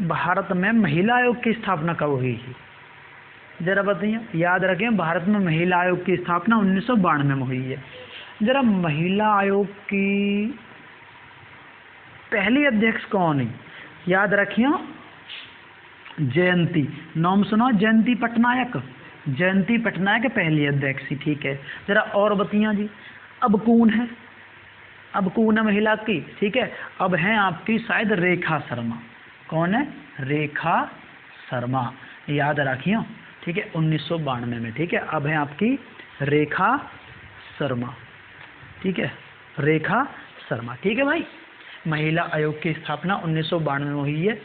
भारत में महिला आयोग की स्थापना कब हुई थी, जरा बताइए। याद रखें, भारत में महिला आयोग की स्थापना 1992 में हुई है। जरा महिला आयोग की पहली अध्यक्ष कौन है, याद रखिए। जयंती, नाम सुना जयंती पटनायक, जयंती पटनायक पहली अध्यक्ष, ठीक है। जरा और बतिया जी। अब कौन है, अब कौन है महिला की, ठीक है। अब है आपकी शायद रेखा शर्मा। कौन है, रेखा शर्मा, याद रखियो, ठीक है, 1992 में, ठीक है। अब है आपकी रेखा शर्मा, ठीक है, रेखा शर्मा, ठीक है भाई। महिला आयोग की स्थापना 1992 में हुई है,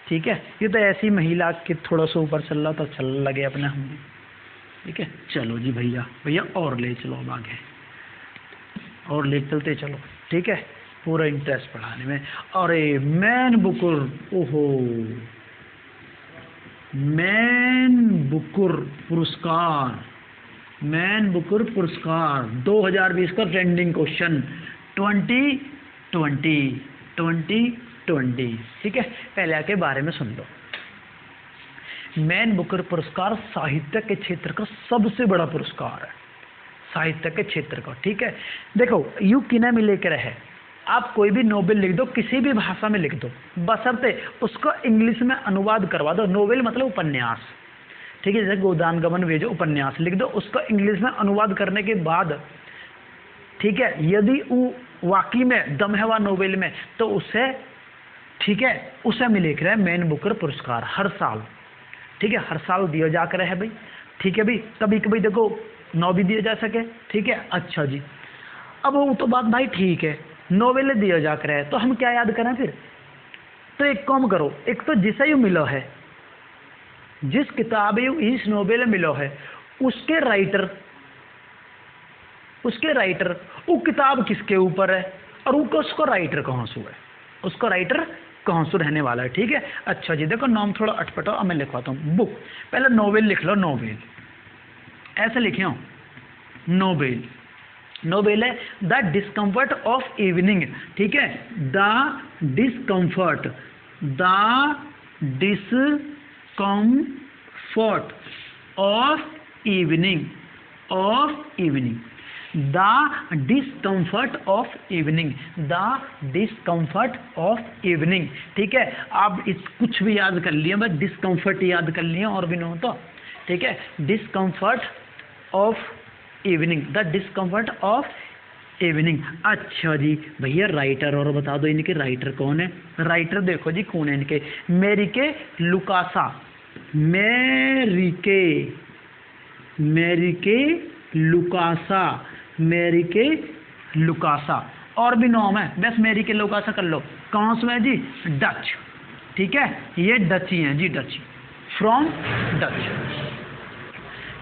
ठीक है। ये तो ऐसी महिला के थोड़ा सा ऊपर चल रहा था, चल लगे अपने हम भी, ठीक है। चलो जी भैया, भैया और ले चलो अब आगे, और ले चलते चलो, ठीक है, पूरा इंटरेस्ट पढ़ाने में। अरे मैन बुकर, ओहो, मैन बुकर पुरस्कार, मैन बुकर पुरस्कार 2020 का ट्रेंडिंग क्वेश्चन 2020, ठीक है। पहले आके बारे में सुन लो। मैन बुकर पुरस्कार साहित्य के क्षेत्र का सबसे बड़ा पुरस्कार है, साहित्य के क्षेत्र का, ठीक है। देखो यू किने में लेकर है, आप कोई भी नोवेल लिख दो, किसी भी भाषा में लिख दो, बशर्ते उसको इंग्लिश में अनुवाद करवा दो। नोवेल मतलब उपन्यास, ठीक है, जैसे गोदान गमन वे जो उपन्यास लिख दो, उसको इंग्लिश में अनुवाद करने के बाद, ठीक है, यदि वो वाकई में दम है वह नोवेल में, तो उसे, ठीक है, उसे मिलेगा है मैन बुकर पुरस्कार हर साल, ठीक है, हर साल दिया जाकर है भाई, ठीक है भाई। कभी कभी देखो 9 भी दिया जा सके, ठीक है। अच्छा जी, अब वो तो बात भाई ठीक है, नोवेल दिया जाकर है, तो हम क्या याद करें फिर? तो एक काम करो, एक तो जिसे यू मिलो है, जिस किताब यू इस नोवेल मिलो है, उसके राइटर वो किताब किसके ऊपर है, और वो उसको राइटर कहाँ से है, उसको राइटर कहाँ से रहने वाला है, ठीक है। अच्छा जी, देखो नाम थोड़ा अटपटा, अब मैं लिखवाता हूँ बुक। पहले नोवेल लिख लो, नोवेल ऐसे लिखे हो, नोवेल, नोवेल है द डिस्कम्फर्ट ऑफ इवनिंग, ठीक है, the discomfort of evening, the discomfort of evening, ठीक है। आप इस कुछ भी याद कर लिए, बस डिस्कम्फर्ट याद कर लिए और भी नहीं होता, ठीक है। Discomfort of evening, the discomfort of evening. अच्छा जी भैया, राइटर और बता दो, इनके राइटर कौन है? राइटर देखो जी कौन है इनके, मेरिके लुकासा, मेरिके लुकासा, और भी नाम है, बस मेरिके लुकासा कर लो। कहाँ से है जी? डच, ठीक है, ये डची हैं जी, डच, फ्रॉम डच,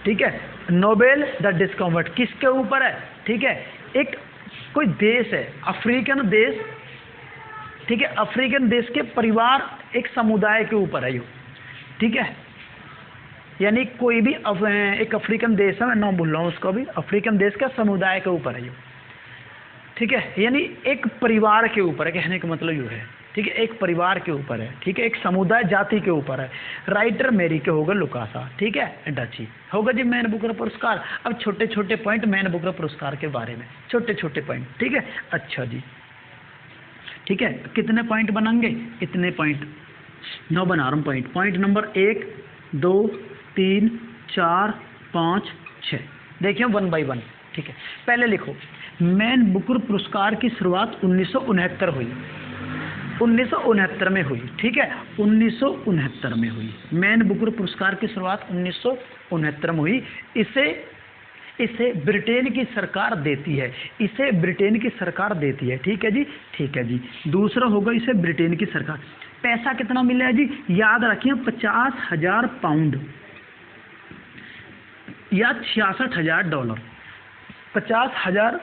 ठीक है। नोबेल द डिस्कम्फर्ट किसके ऊपर है? ठीक है, एक कोई देश है, अफ्रीकन देश, ठीक है, अफ्रीकन देश के परिवार, एक समुदाय के ऊपर है ये, ठीक है। यानी कोई भी एक अफ्रीकन देश है, मैं नाम भूल रहा हूँ उसको भी, अफ्रीकन देश का समुदाय के ऊपर है ये, ठीक है। यानी एक परिवार के ऊपर है, कहने का मतलब ये है, ठीक है, एक परिवार के ऊपर है, ठीक है, एक समुदाय जाति के ऊपर है। राइटर मेरिके होगा लुकासा, ठीक है, डची होगा जी मैन बुकर पुरस्कार। अब छोटे छोटे पॉइंट मैन बुकर पुरस्कार के बारे में, छोटे छोटे पॉइंट, ठीक है। अच्छा जी, ठीक है, कितने पॉइंट बनाएंगे? इतने पॉइंट 9 बना रहा हूँ पॉइंट। पॉइंट नंबर 1 2 3 4 5 6, देखिए 1 बाय 1, ठीक है। पहले लिखो, मैन बुकर पुरस्कार की शुरुआत 1969 हुई, 1969 में हुई, ठीक है, 1969 में हुई। मैन बुकर पुरस्कार की शुरुआत 1969 में हुई। इसे ब्रिटेन की सरकार देती है, इसे ब्रिटेन की सरकार देती है, ठीक है जी, ठीक है जी। दूसरा होगा, इसे ब्रिटेन की सरकार, पैसा कितना मिला है जी? याद रखिए, 50,000 पाउंड या $66,000, 50,000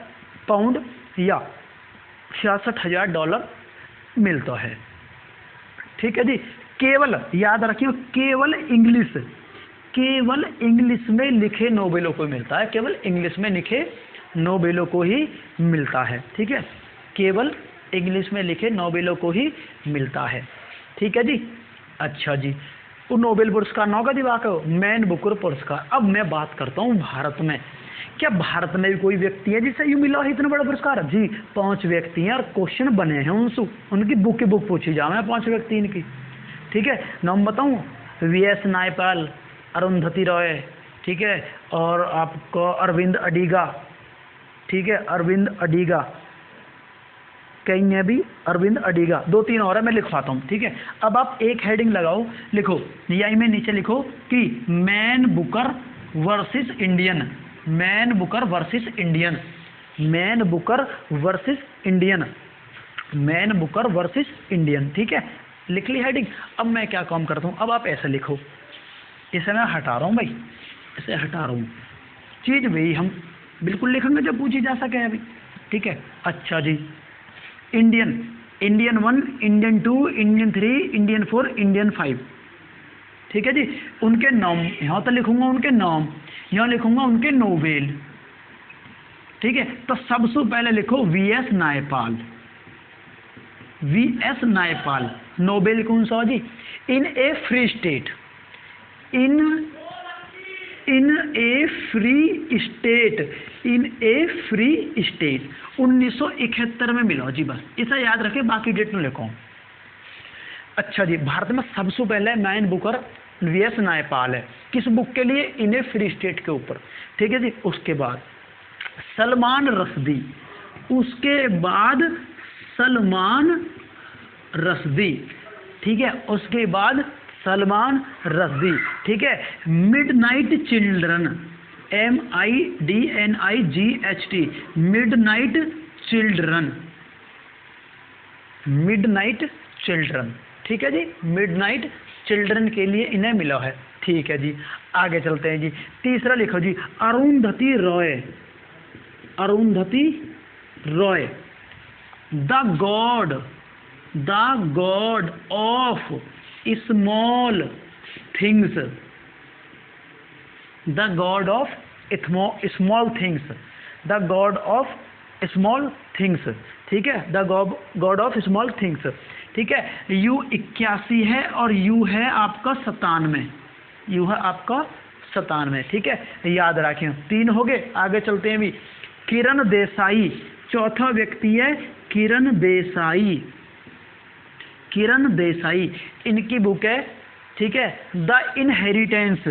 पाउंड या $66,000 मिलता है, ठीक है जी। केवल याद रखिए, केवल इंग्लिश में लिखे नोबेलों को मिलता है, केवल इंग्लिश में लिखे नोबेलों को ही मिलता है, ठीक है, केवल इंग्लिश में लिखे नोबेलों को ही मिलता है, ठीक है जी। अच्छा जी, वो नोबेल पुरस्कार नौ का दिवा को मैन बुकर पुरस्कार। अब मैं बात करता हूँ भारत में, क्या भारत में भी कोई व्यक्ति है जिसे यूँ मिला है इतना बड़ा पुरस्कार? जी 5 व्यक्ति हैं, और क्वेश्चन बने हैं उनसे, उनकी बुक पूछी जाए 5 व्यक्ति इनकी, ठीक है। नाम बताऊँ? वीएस नायपाल, अरुंधति रॉय, ठीक है, और आपको अरविंद अडिगा, ठीक है, अरविंद अडिगा, कहीं है भी अरविंद अडिगा, 2-3 और है, मैं लिखवाता हूँ, ठीक है। अब आप एक हेडिंग लगाओ, लिखो यही में नीचे लिखो कि man Booker versus Indian, man Booker versus Indian, man Booker versus Indian, man Booker versus Indian, ठीक है, लिख ली हेडिंग। अब मैं क्या काम करता हूँ, अब आप ऐसे लिखो, इसे मैं हटा रहा हूँ भाई, इसे हटा रहा हूँ, चीज़ वही हम बिल्कुल लिखेंगे जो पूछी जा सके अभी, ठीक है। अच्छा जी, Indian, Indian 1, Indian 2, Indian 3, Indian 4, Indian 5, ठीक है जी। उनके नाम यहाँ तो लिखूंगा, उनके नाम यहाँ लिखूंगा, उनके नोबेल, ठीक है। तो सबसे पहले लिखो V S Naipaul, V S Naipaul, Nobel कौन सा जी? In a free state, in a free state, in a free state, 1971 में मिला जी, बस इसे याद रखें, बाकी डेट में लिखो। अच्छा जी, भारत में सबसे पहले मैन बुकर वीएस नायपाल है, किस बुक के लिए? इन ए फ्री स्टेट के ऊपर, ठीक है जी। उसके बाद सलमान रश्दी, उसके बाद सलमान रश्दी, ठीक है, उसके बाद सलमान रश्दी, ठीक है। Midnight children, MIDNIGHT, midnight children, midnight children, ठीक है जी, मिडनाइट चिल्ड्रन के लिए इन्हें मिला है, ठीक है जी। आगे चलते हैं जी, तीसरा लिखो जी, Arundhati Roy, Arundhati Roy, the god of small things, the god of small things, the god of small things, ठीक है, the god of small things, ठीक है। U 81 है और U है आपका 97, U है आपका 97, ठीक है, याद रखें। 3 हो गए, आगे चलते हैं भी। किरण देसाई, चौथा व्यक्ति है किरण देसाई, किरण देसाई, इनकी बुक है, ठीक है, द इनहेरिटेंस,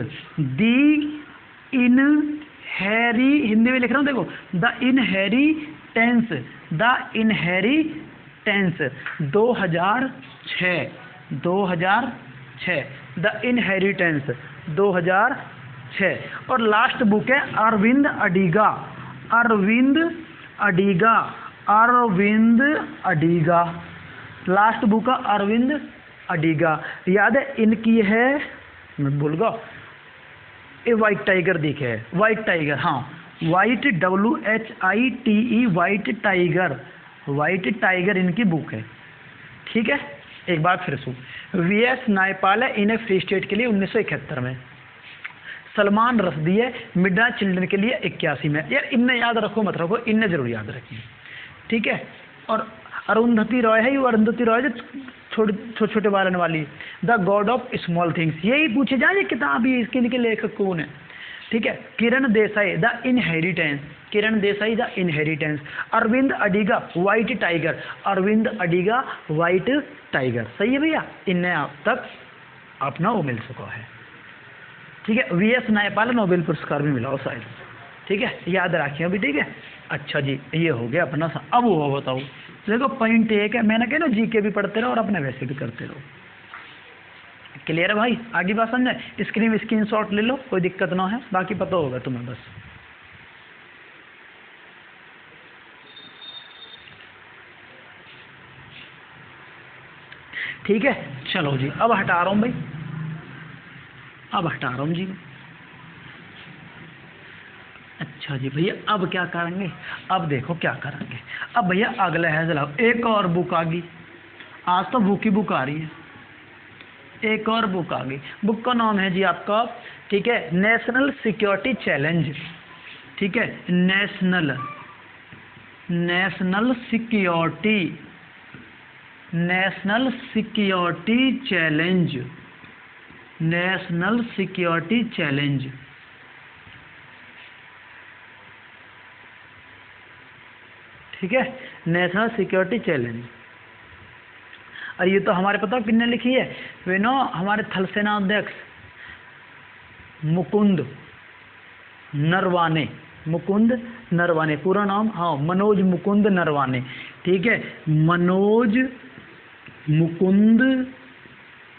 हिंदी में लिख रहा हूँ, देखो, the inheritance, the inheritance, 2006, 2006, the inheritance 2006। और लास्ट बुक है अरविंद अडिगा, अरविंद अडिगा, अरविंद अडिगा, लास्ट बुक है अरविंद अडिगा, याद है इनकी है, मैं भूल गया, ए वाइट टाइगर दिखे है, वाइट टाइगर, हाँ, white WHITE, white tiger, white tiger इनकी बुक है, ठीक है। एक बार फिर सुन, वीएस नायपाल है इन्हें फ्री स्टेट के लिए 1971 में, सलमान रश्दी है मिडनाइट चिल्ड्रन के लिए 81 में, यार इनने याद रखो मत रखो, इनने जरूर याद रखिए, ठीक है। और अरुंधति रॉय है, ये अरुंधति रॉय जो छोटे छोटे बालन वाली, the god of small things, यही पूछे जाए किताब ये इसके लिए लेखक कौन है, ठीक है। Kiran Desai the inheritance, Kiran Desai the inheritance, Arvind Adiga white tiger, Arvind Adiga white tiger, सही है भैया, इन्हें अब तक अपना वो मिल चुका है, ठीक है। वीएस नायपाल नोबेल पुरस्कार भी मिला हो शायद, ठीक है, याद रखिए अभी, ठीक है। अच्छा जी, ये हो गया अपना अब वो बताओ, देखो पॉइंट एक है, मैंने कहा ना जीके भी पढ़ते रहो और अपने वैसे भी करते रहो, क्लियर है भाई, आगे बात समझे। स्क्रीनशॉट ले लो, कोई दिक्कत ना है, बाकी पता होगा तुम्हें बस। ठीक है, चलो जी, अब हटा रहा हूँ भाई, अब हटा रहा हूँ जी। अच्छा जी भैया, अब क्या करेंगे, अब देखो क्या करेंगे, अब भैया अगला है चलाओ, एक और बुक आ गई, आज तो बुक ही बुक आ रही है, एक और बुक आ गई, बुक का नाम है जी आपका, ठीक है, नेशनल सिक्योरिटी चैलेंज, ठीक है, national security challenge, national security challenge, ठीक है, नेशनल सिक्योरिटी चैलेंज। और ये तो हमारे पता किसने लिखी है, वे नो हमारे थल सेना अध्यक्ष मुकुंद नरवाने। मुकुंद नरवाने पूरा नाम, हाँ मनोज मुकुंद नरवाने, ठीक है, मनोज मुकुंद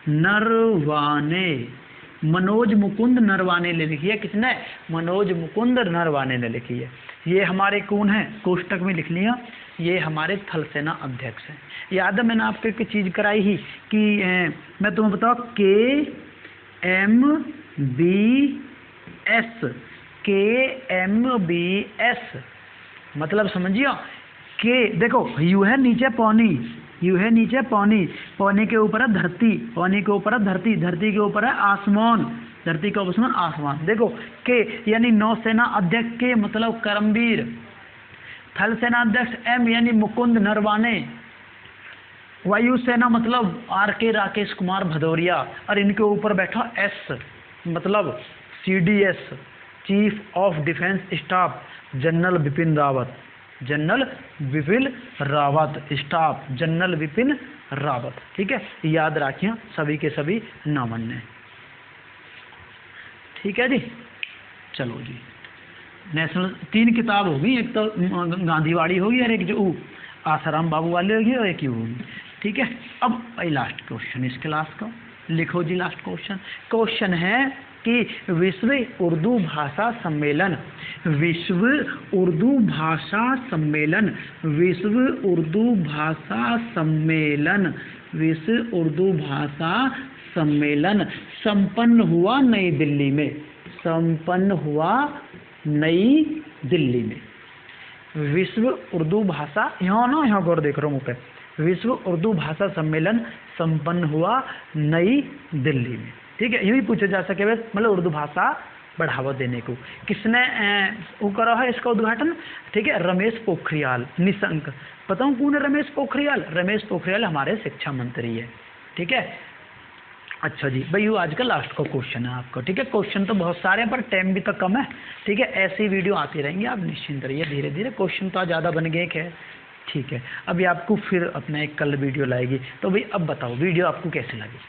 नरवाने, मनोज मुकुंद नरवाने ने लिखी है। किसने? मनोज मुकुंद नरवाने ने लिखी है। ये हमारे कौन है, कोष्टक में लिख लिया, ये हमारे थल सेना अध्यक्ष हैं। याद है मैंने आपको एक चीज कराई ही कि मैं तुम्हें बताओ KMBS मतलब समझिए के, देखो यू है नीचे पौनी, यू है नीचे पौनी, पौनी के ऊपर है धरती, पौनी के ऊपर है धरती, धरती के ऊपर है आसमान, धरती का आसमान आसमान। देखो के यानी नौसेना अध्यक्ष के मतलब करमवीर, थल सेना अध्यक्ष एम यानी मुकुंद नरवाने, वायुसेना मतलब RK राकेश कुमार भदौरिया, और इनके ऊपर बैठा एस मतलब CDS chief of defence staff general Bipin Rawat, general Vipin Rawat, staff general Vipin Rawat, ठीक है, याद रखिए सभी के सभी नामन्य, ठीक है जी। चलो जी, नेशनल 3 किताब होगी, एक तो गांधीवाड़ी होगी और एक जो आसाराम बाबू वाले होगी और एक ही होगी, ठीक है। अब लास्ट क्वेश्चन इस क्लास का, लिखो जी लास्ट क्वेश्चन। क्वेश्चन है कि विश्व उर्दू भाषा सम्मेलन, विश्व उर्दू भाषा सम्मेलन, विश्व उर्दू भाषा सम्मेलन, विश्व उर्दू भाषा सम्मेलन संपन्न हुआ नई दिल्ली में, संपन्न हुआ नई दिल्ली में। विश्व उर्दू भाषा, यहाँ गौर देख रहा हूँ पे, विश्व उर्दू भाषा सम्मेलन संपन्न हुआ नई दिल्ली में, ठीक है। यूँ ही पूछा जा सके मतलब उर्दू भाषा बढ़ावा देने को किसने वो करा है इसका उद्घाटन, ठीक है, रमेश पोखरियाल निशंक। बताऊँ कौन है रमेश पोखरियाल? रमेश पोखरियाल हमारे शिक्षा मंत्री है, ठीक है। अच्छा जी भाई, आज का लास्ट का क्वेश्चन है आपका, ठीक है। क्वेश्चन तो बहुत सारे हैं पर टाइम भी तो कम है, ठीक है। ऐसी वीडियो आती रहेंगी, आप निश्चिंत रहिए, धीरे धीरे क्वेश्चन तो ज़्यादा बन गए क्या, ठीक है। अभी आपको फिर अपना एक कल वीडियो लाएगी, तो भाई अब बताओ वीडियो आपको कैसी लगी,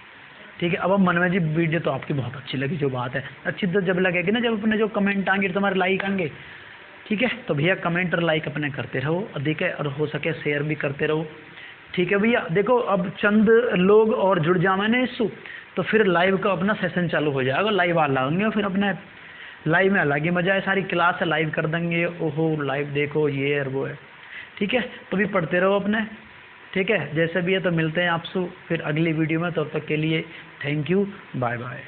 ठीक है। अब मनोज जी वीडियो तो आपकी बहुत अच्छी लगी, जो बात है अच्छी तो जब लगेगी ना, जब अपने जो कमेंट आएंगे तुम्हारे लाइक आएंगे, ठीक है। तो भैया कमेंट और लाइक अपने करते रहो, अधिक है और हो सके शेयर भी करते रहो, ठीक है भैया। देखो अब चंद लोग और जुड़ जाए ना इससे, तो फिर लाइव का अपना सेशन चालू हो जाएगा, लाइव आ लाएंगे, फिर अपने लाइव में अलग ही मजा है, सारी क्लास लाइव कर देंगे, ओहो लाइव देखो ये और वो है, ठीक है। तो भी पढ़ते रहो अपने, ठीक है। जैसे भी है तो मिलते हैं आपसे फिर अगली वीडियो में, तब तक के लिए थैंक यू, बाय बाय।